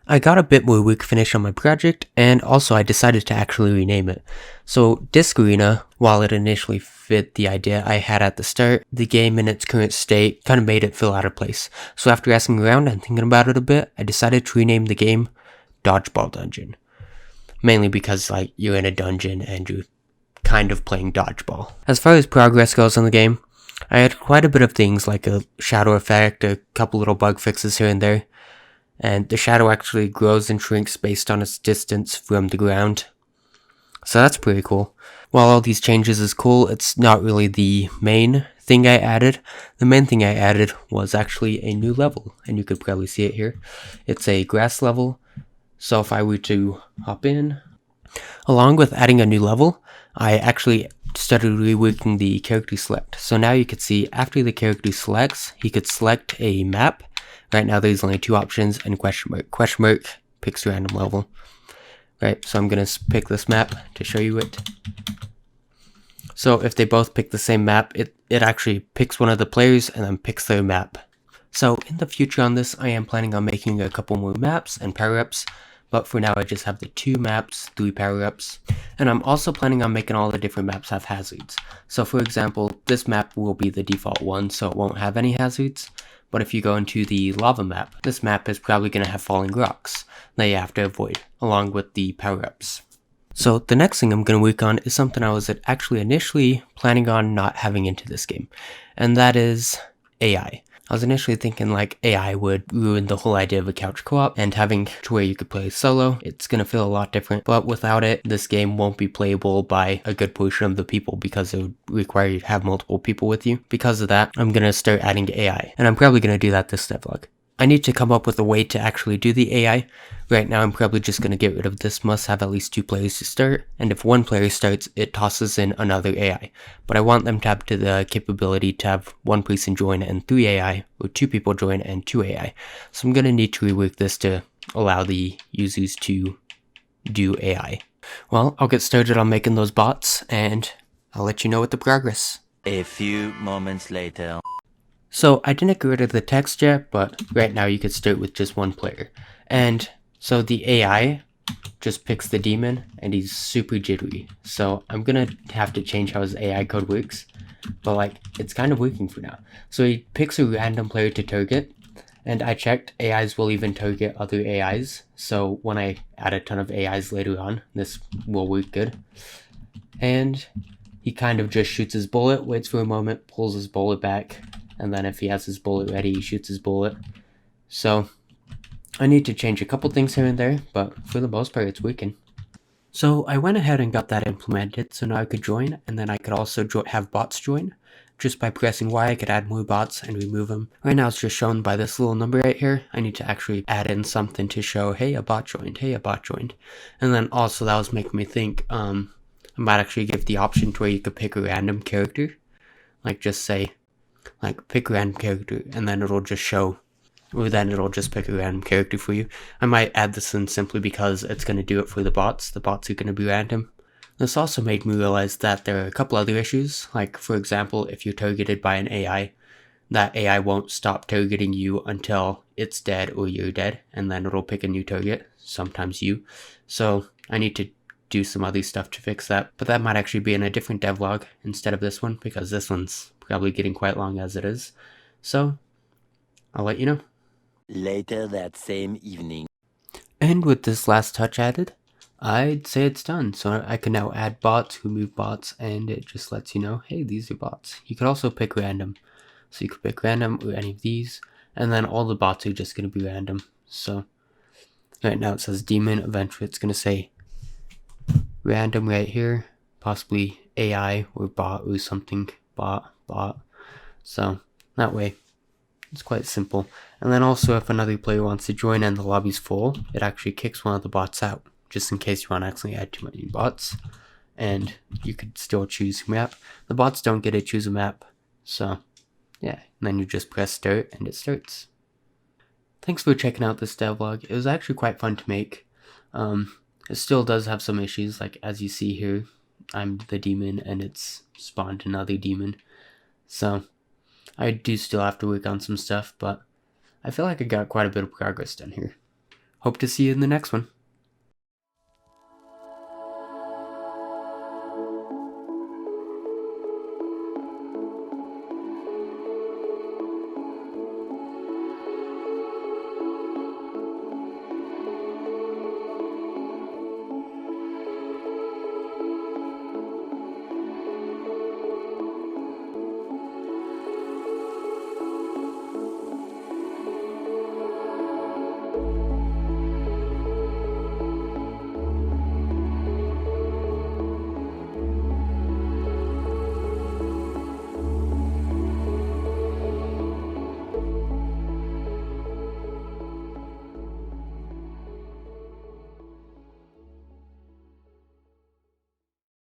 I got a bit more work finished on my project, and also I decided to actually rename it. So Disc Arena, while it initially fit the idea I had at the start, the game in its current state kind of made it feel out of place. So after asking around and thinking about it a bit, I decided to rename the game Dodgeball Dungeon. Mainly because you're in a dungeon and you're kind of playing dodgeball. As far as progress goes in the game, I had quite a bit of things like a shadow effect, a couple little bug fixes here and there, and the shadow actually grows and shrinks based on its distance from the ground. So that's pretty cool. While all these changes is cool, it's not really the main thing I added. The main thing I added was actually a new level, and you could probably see it here. It's a grass level, so if I were to hop in, along with adding a new level, I actually started reworking the character select. So now you could see after the character selects, he could select a map. Right now there's only two options and question mark. Question mark picks random level. Right, so I'm going to pick this map to show you it. So if they both pick the same map, it actually picks one of the players and then picks their map. So in the future on this, I am planning on making a couple more maps and power-ups, but for now I just have the 2 maps, 3 power-ups, and I'm also planning on making all the different maps have hazards. So for example, this map will be the default one, so it won't have any hazards, but if you go into the lava map, this map is probably going to have falling rocks that you have to avoid, along with the power-ups. So the next thing I'm going to work on is something I was actually initially planning on not having into this game, and that is AI. I was initially thinking AI would ruin the whole idea of a couch co-op, and having to where you could play solo, it's gonna feel a lot different, but without it, this game won't be playable by a good portion of the people because it would require you to have multiple people with you. Because of that, I'm gonna start adding AI, and I'm probably gonna do that this devlog. I need to come up with a way to actually do the AI. Right now I'm probably just going to get rid of this must have at least 2 players to start, and if 1 player starts, it tosses in another AI. But I want them to have the capability to have 1 person join and 3 AI, or 2 people join and 2 AI. So I'm going to need to rework this to allow the users to do AI. Well, I'll get started on making those bots, and I'll let you know with the progress. A few moments later. So I didn't get rid of the text yet, but right now you could start with just 1 player. And so the AI just picks the demon, and he's super jittery. So I'm gonna have to change how his AI code works, but it's kind of working for now. So he picks a random player to target, and I checked, AIs will even target other AIs. So when I add a ton of AIs later on, this will work good. And he kind of just shoots his bullet, waits for a moment, pulls his bullet back, and then if he has his bullet ready, he shoots his bullet. So I need to change a couple things here and there, but for the most part it's working. So I went ahead and got that implemented, so now I could join, and then I could also have bots join. Just by pressing Y, I could add more bots and remove them. Right now it's just shown by this little number right here. I need to actually add in something to show, hey, a bot joined, hey, a bot joined. And then also that was making me think, I might actually give the option to where you could pick a random character. Just say, pick a random character, and then it'll just show, or then it'll just pick a random character for you. I might add this in simply because it's going to do it for the bots. The bots are going to be random. This also made me realize that there are a couple other issues, for example, if you're targeted by an AI, that AI won't stop targeting you until it's dead or you're dead, and then it'll pick a new target, sometimes you. So I need to do some other stuff to fix that, but that might actually be in a different devlog instead of this one, because this one's probably getting quite long as it is. So I'll let you know. Later that same evening. And with this last touch added, I'd say it's done. So I can now add bots, remove bots, and it just lets you know, hey, these are bots. You could also pick random. So you could pick random or any of these, and then all the bots are just going to be random. So right now it says demon, eventually it's going to say random right here, possibly AI or bot or something, bot. So that way it's quite simple. And then also if another player wants to join and the lobby's full, it actually kicks one of the bots out, just in case you want to accidentally add too many bots. And you could still choose your map. The bots don't get to choose a map, so yeah, and then you just press start and it starts. Thanks for checking out this devlog. It was actually quite fun to make. It still does have some issues, as you see here, I'm the demon and it's spawned another demon. So I do still have to work on some stuff, but I feel like I got quite a bit of progress done here. hope to see you in the next one.